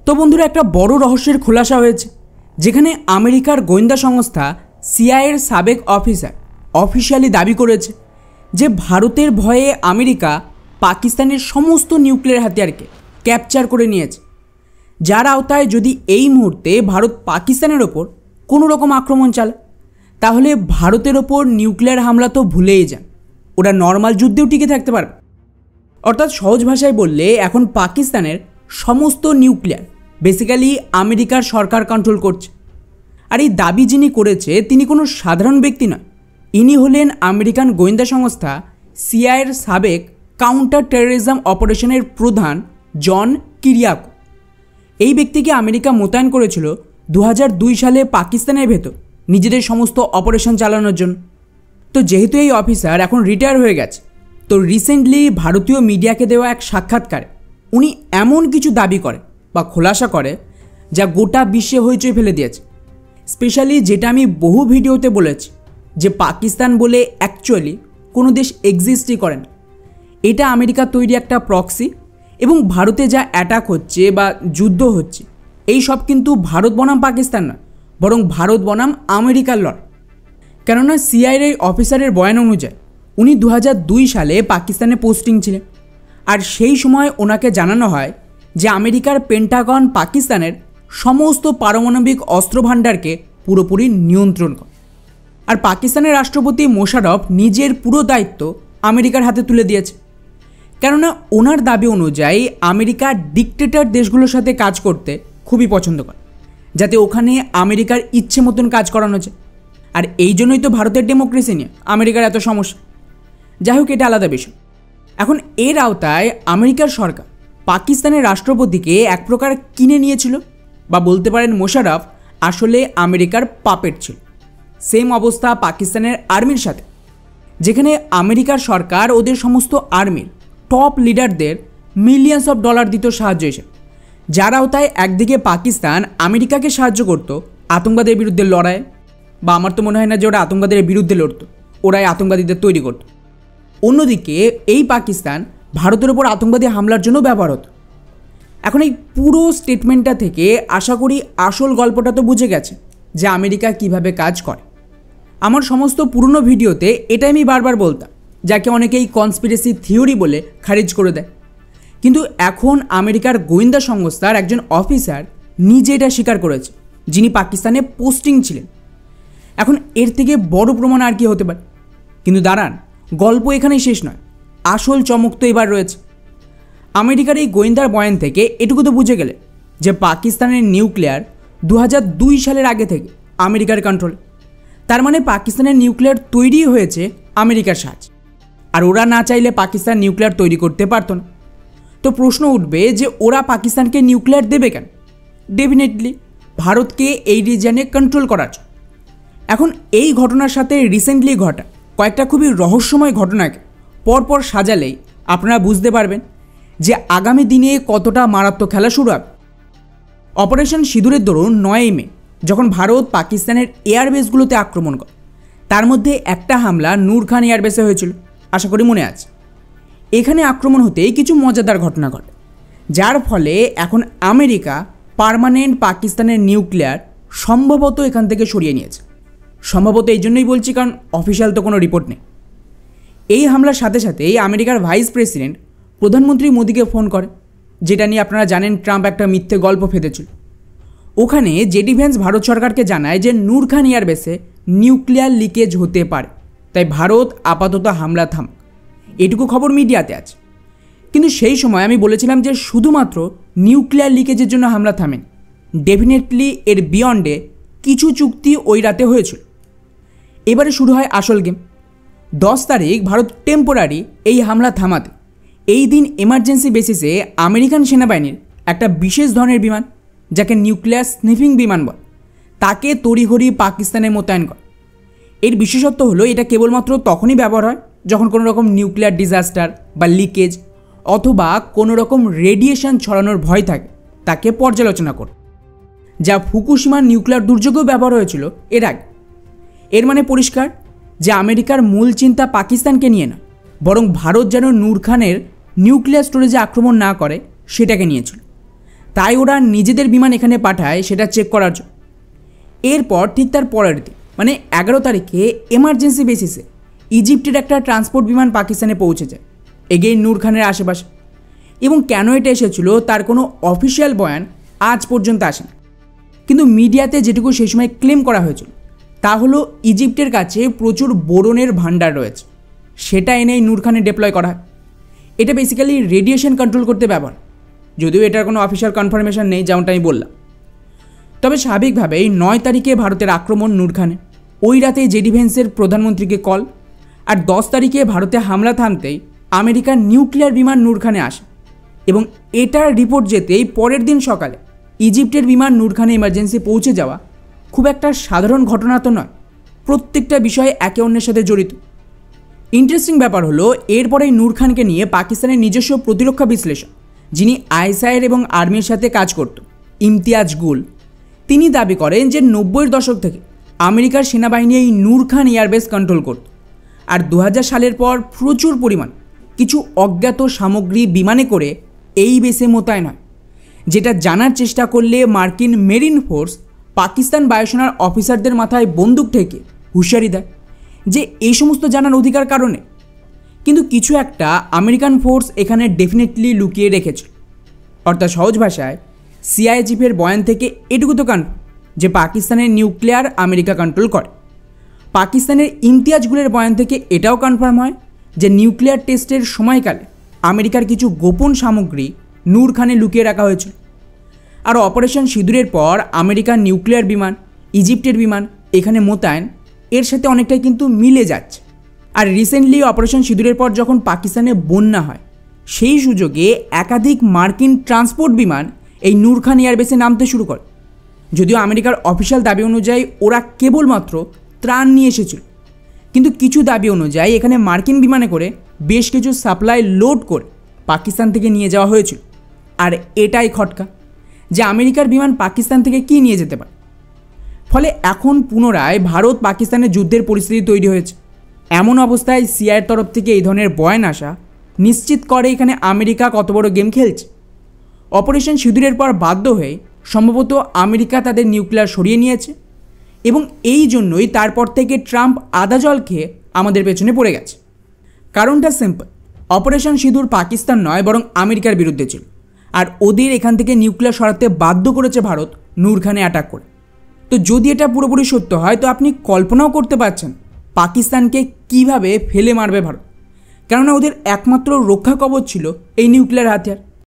তো বন্ধুরা, একটা বড় রহস্যের খোলাসা হয়েছে, যেখানে আমেরিকার গোয়েন্দা সংস্থা সিআইএর সাবেক অফিসার অফিশিয়ালি দাবি করেছে যে ভারতের ভয়ে আমেরিকা পাকিস্তানের সমস্ত নিউক্লিয়ার হাতিয়ারকে ক্যাপচার করে নিয়েছে, যার আওতায় যদি এই মুহূর্তে ভারত পাকিস্তানের ওপর কোনো রকম আক্রমণ চালায়, তাহলে ভারতের ওপর নিউক্লিয়ার হামলা তো ভুলেই যান, ওরা নর্মাল যুদ্ধেও টিকে থাকতে পারবে। অর্থাৎ সহজ ভাষায় বললে এখন পাকিস্তানের সমস্ত নিউক্লিয়ার বেসিক্যালি আমেরিকার সরকার কন্ট্রোল করছে। আর এই দাবি যিনি করেছে তিনি কোনো সাধারণ ব্যক্তি নয়, ইনি হলেন আমেরিকান গোয়েন্দা সংস্থা সিআইএর সাবেক কাউন্টার টেররিজম অপারেশনের প্রধান জন কিরিয়াকো। এই ব্যক্তিকে আমেরিকা মোতায়েন করেছিল 2002 সালে পাকিস্তানের ভেতর নিজেদের সমস্ত অপারেশন চালানোর জন্য। তো যেহেতু এই অফিসার এখন রিটায়ার হয়ে গেছে, তো রিসেন্টলি ভারতীয় মিডিয়াকে দেওয়া এক সাক্ষাৎকারে উনি এমন কিছু দাবি করে বা খোলাসা করে যা গোটা বিশ্বে হইচই ফেলে দিয়েছে। স্পেশালি যেটা আমি বহু ভিডিওতে বলেছি যে পাকিস্তান বলে অ্যাকচুয়ালি কোনো দেশ এক্সিস্টই করে না, এটা আমেরিকার তৈরি একটা প্রক্সি, এবং ভারতে যা অ্যাটাক হচ্ছে বা যুদ্ধ হচ্ছে এই সব কিন্তু ভারত বনাম পাকিস্তান নয়, বরং ভারত বনাম আমেরিকার লড়াই। কেননা সিআইএর এই অফিসারের বয়ান অনুযায়ী উনি 2002 সালে পাকিস্তানে পোস্টিং ছিলেন, আর সেই সময় ওনাকে জানানো হয় যে আমেরিকার পেন্টাগন পাকিস্তানের সমস্ত পারমাণবিক অস্ত্র ভাণ্ডারকে পুরোপুরি নিয়ন্ত্রণ করে। আর পাকিস্তানের রাষ্ট্রপতি মোশাররফ নিজের পুরো দায়িত্ব আমেরিকার হাতে তুলে দিয়েছে, কেননা ওনার দাবি অনুযায়ী আমেরিকা ডিক্টেটর দেশগুলোর সাথে কাজ করতে খুবই পছন্দ করে, যাতে ওখানে আমেরিকার ইচ্ছে মতন কাজ করানো যায়। আর এই জন্যই তো ভারতের ডেমোক্রেসি নিয়ে আমেরিকার এত সমস্যা। যাই হোক, এটা আলাদা বিষয়। এখন এর আওতায় আমেরিকার সরকার পাকিস্তানের রাষ্ট্রপতিকে এক প্রকার কিনে নিয়েছিল, বা বলতে পারেন মোশাররফ আসলে আমেরিকার পাপেট ছিল। সেম অবস্থা পাকিস্তানের আর্মির সাথে, যেখানে আমেরিকার সরকার ওদের সমস্ত আর্মির টপ লিডারদের মিলিয়ন্স অফ ডলার দিত সাহায্য হিসেবে, যার আওতায় একদিকে পাকিস্তান আমেরিকাকে সাহায্য করত আতঙ্কবাদের বিরুদ্ধে লড়াই, বা আমার তো মনে হয় না যে ওরা আতঙ্কবাদের বিরুদ্ধে লড়তো, ওরাই আতঙ্কবাদীদের তৈরি করত। অন্যদিকে এই পাকিস্তান ভারতের ওপর আতঙ্কবাদী হামলার জন্য ব্যবহার হতো। এখন এই পুরো স্টেটমেন্টটা থেকে আশা করি আসল গল্পটা তো বুঝে গেছে যে আমেরিকা কিভাবে কাজ করে। আমার সমস্ত পুরনো ভিডিওতে এটা আমি বারবার বলতাম, যাকে অনেকেই কনস্পিরেসি থিওরি বলে খারিজ করে দেয়, কিন্তু এখন আমেরিকার গোয়েন্দা সংস্থার একজন অফিসার নিজে এটা স্বীকার করেছে, যিনি পাকিস্তানে পোস্টিং ছিলেন। এখন এর থেকে বড় প্রমাণ আর কি হতে পারে? কিন্তু দাঁড়ান, গল্প এখানেই শেষ নয়, আসল চমক তো এবার রয়েছে। আমেরিকার এই গোয়েন্দার বয়ান থেকে এটুকু তো বুঝে গেলে যে পাকিস্তানের নিউক্লিয়ার 2002 সালের আগে থেকে আমেরিকার কন্ট্রোলে। তার মানে পাকিস্তানের নিউক্লিয়ার তৈরি হয়েছে আমেরিকার সাহায্যে, আর ওরা না চাইলে পাকিস্তান নিউক্লিয়ার তৈরি করতে পারতো না। তো প্রশ্ন উঠবে যে ওরা পাকিস্তানকে নিউক্লিয়ার দেবে কেন? ডেফিনেটলি ভারতকে এই রিজিয়নে কন্ট্রোল করার জন্য। এখন এই ঘটনার সাথে রিসেন্টলি ঘটা কয়েকটা খুবই রহস্যময় ঘটনাকে পরপর সাজালেই আপনারা বুঝতে পারবেন যে আগামী দিনে কতটা মারাত্মক খেলা শুরু হবে। অপারেশন সিঁদুরের দরুন 9 মে যখন ভারত পাকিস্তানের এয়ারবেসগুলোতে আক্রমণ করে, তার মধ্যে একটা হামলা নূর খান এয়ারবেসে হয়েছিল, আশা করি মনে আছে। এখানে আক্রমণ হতেই কিছু মজাদার ঘটনা ঘটে, যার ফলে এখন আমেরিকা পার্মানেন্ট পাকিস্তানের নিউক্লিয়ার সম্ভবত এখান থেকে সরিয়ে নিয়েছে। সম্ভবত এই জন্যই বলছি কারণ অফিসিয়াল তো কোনো রিপোর্ট নেই। এই হামলার সাথে সাথেই আমেরিকার ভাইস প্রেসিডেন্ট প্রধানমন্ত্রী মোদিকে ফোন করে, যেটা নিয়ে আপনারা জানেন ট্রাম্প একটা মিথ্যে গল্প ফেঁদেছিল। ওখানে জেডি ভ্যান্স ভারত সরকারকে জানায় যে নূর খান এয়ারবেসে নিউক্লিয়ার লিকেজ হতে পারে, তাই ভারত আপাতত হামলা থাম। এটুকু খবর মিডিয়াতে আছে। কিন্তু সেই সময় আমি বলেছিলাম যে শুধুমাত্র নিউক্লিয়ার লিকেজের জন্য হামলা থামেন, ডেফিনেটলি এর বিয়ন্ডে কিছু চুক্তি ওই রাতে হয়েছিল। এবারে শুরু হয় আসল গেম। 10 তারিখ ভারত টেম্পোরারি এই হামলা থামাতে এই দিন এমার্জেন্সি বেসিসে আমেরিকান সেনাবাহিনীর একটা বিশেষ ধরনের বিমান, যাকে নিউক্লিয়ার স্নিফিং বিমান বলে, তাকে তড়িঘড়ি পাকিস্তানে মোতায়েন করে। এর বিশেষত্ব হলো এটা কেবলমাত্র তখনই ব্যবহার হয় যখন কোনো রকম নিউক্লিয়ার ডিজাস্টার বা লিকেজ অথবা কোনো রকম রেডিয়েশন ছড়ানোর ভয় থাকে, তাকে পর্যালোচনা করে, যা ফুকুশিমার নিউক্লিয়ার দুর্যোগেও ব্যবহার হয়েছিল এর আগে। এর মানে পরিষ্কার যে আমেরিকার মূল চিন্তা পাকিস্তানকে নিয়ে না, বরং ভারত যেন নূর খানের নিউক্লিয়ার স্টোরেজে আক্রমণ না করে সেটাকে নিয়েছিল। তাই ওরা নিজেদের বিমান এখানে পাঠায় সেটা চেক করার জন্য। এরপর ঠিক তার পরের দিন মানে 11 তারিখে এমার্জেন্সি বেসিসে ইজিপ্টের একটা ট্রান্সপোর্ট বিমান পাকিস্তানে পৌঁছে যায় এগেইন নূর খানের আশেপাশে। এবং কেন এটা এসেছিল তার কোনো অফিসিয়াল বয়ান আজ পর্যন্ত আসে না, কিন্তু মিডিয়াতে যেটুকু সেই সময় ক্লেম করা হয়েছিল তা হলো ইজিপ্টের কাছে প্রচুর বোরনের ভাণ্ডার রয়েছে, সেটা এনেই নূর খানে ডিপ্লয় করা হয়। এটা বেসিক্যালি রেডিয়েশন কন্ট্রোল করতে ব্যবহার, যদিও এটার কোনো অফিসিয়াল কনফার্মেশন নেই যেমনটা আমি বললাম। তবে স্বাভাবিকভাবেই 9 তারিখে ভারতের আক্রমণ নূর খানে, ওই রাতে জেডি ভেন্সের প্রধানমন্ত্রীকে কল, আর 10 তারিখে ভারতে হামলা থামতেই আমেরিকার নিউক্লিয়ার বিমান নূর খানে আসে এবং এটার রিপোর্ট যেতেই পরের দিন সকালে ইজিপ্টের বিমান নূর খানে ইমার্জেন্সি পৌঁছে যাওয়া খুব একটা সাধারণ ঘটনা তো নয়, প্রত্যেকটা বিষয়ে একে অন্যের সাথে জড়িত। ইন্টারেস্টিং ব্যাপার হলো এরপরেই নূর খানকে নিয়ে পাকিস্তানের নিজস্ব প্রতিরক্ষা বিশ্লেষক, যিনি আইএসআইয়ের এবং আর্মির সাথে কাজ করত, ইমতিয়াজ গুল, তিনি দাবি করেন যে 90-এর দশক থেকে আমেরিকার সেনাবাহিনী এই নূর খান এয়ারবেস কন্ট্রোল করত, আর 2000 সালের পর প্রচুর পরিমাণ কিছু অজ্ঞাত সামগ্রী বিমানে করে এই বেসে মোতায়েন হয়, যেটা জানার চেষ্টা করলে মার্কিন মেরিন ফোর্স পাকিস্তান বায়ুসেনার অফিসারদের মাথায় বন্দুক ঠেকে হুঁশিয়ারি দেয় যে এই সমস্ত জানার অধিকার কারণে। কিন্তু কিছু একটা আমেরিকান ফোর্স এখানে ডেফিনেটলি লুকিয়ে রেখেছিল। অর্থাৎ সহজ ভাষায় সিআইএ চিফের বয়ান থেকে এটুকু তো কনফার্ম যে পাকিস্তানের নিউক্লিয়ার আমেরিকা কন্ট্রোল করে। পাকিস্তানের ইমতিয়াজগুলের বয়ান থেকে এটাও কনফার্ম হয় যে নিউক্লিয়ার টেস্টের সময়কালে আমেরিকার কিছু গোপন সামগ্রী নূর খানে লুকিয়ে রাখা হয়েছিল। আর অপারেশন সিঁদুরের পর আমেরিকার নিউক্লিয়ার বিমান, ইজিপ্টের বিমান এখানে মোতায়েন এর সাথে অনেকটাই কিন্তু মিলে যাচ্ছে। আর রিসেন্টলি অপারেশন সিঁদুরের পর যখন পাকিস্তানে বন্যা হয় সেই সুযোগে একাধিক মার্কিন ট্রান্সপোর্ট বিমান এই নূর খান এয়ারবেসে নামতে শুরু করে। যদিও আমেরিকার অফিসিয়াল দাবি অনুযায়ী ওরা কেবলমাত্র ত্রাণ নিয়ে এসেছিল, কিন্তু কিছু দাবি অনুযায়ী এখানে মার্কিন বিমানে করে বেশ কিছু সাপ্লাই লোড করে পাকিস্তান থেকে নিয়ে যাওয়া হয়েছিল। আর এটাই খটকা যে আমেরিকার বিমান পাকিস্তান থেকে কী নিয়ে যেতে পারে। ফলে এখন পুনরায় ভারত পাকিস্তানের যুদ্ধের পরিস্থিতি তৈরি হয়েছে। এমন অবস্থায় সিআইএর তরফ থেকে এই ধরনের বয়ান আসা নিশ্চিত করে এখানে আমেরিকা কত বড় গেম খেলছে। অপারেশন সিঁদুরের পর বাধ্য হয়ে সম্ভবত আমেরিকা তাদের নিউক্লিয়ার সরিয়ে নিয়েছে এবং এই জন্যই তারপর থেকে ট্রাম্প আদা জল খেয়ে আমাদের পেছনে পড়ে গেছে। কারণটা সিম্পল, অপারেশন সিঁদুর পাকিস্তান নয় বরং আমেরিকার বিরুদ্ধে ছিল, আর ওদের এখান থেকে নিউক্লিয়ার সরাতে বাধ্য করেছে ভারত নূর খানে অ্যাটাক করে। তো যদি এটা পুরোপুরি সত্য হয় তো আপনি কল্পনাও করতে পারছেন পাকিস্তানকে কিভাবে ফেলে মারবে ভারত, কেননা ওদের একমাত্র রক্ষা কবচ ছিল এই নিউক্লিয়ার হাতিয়ার।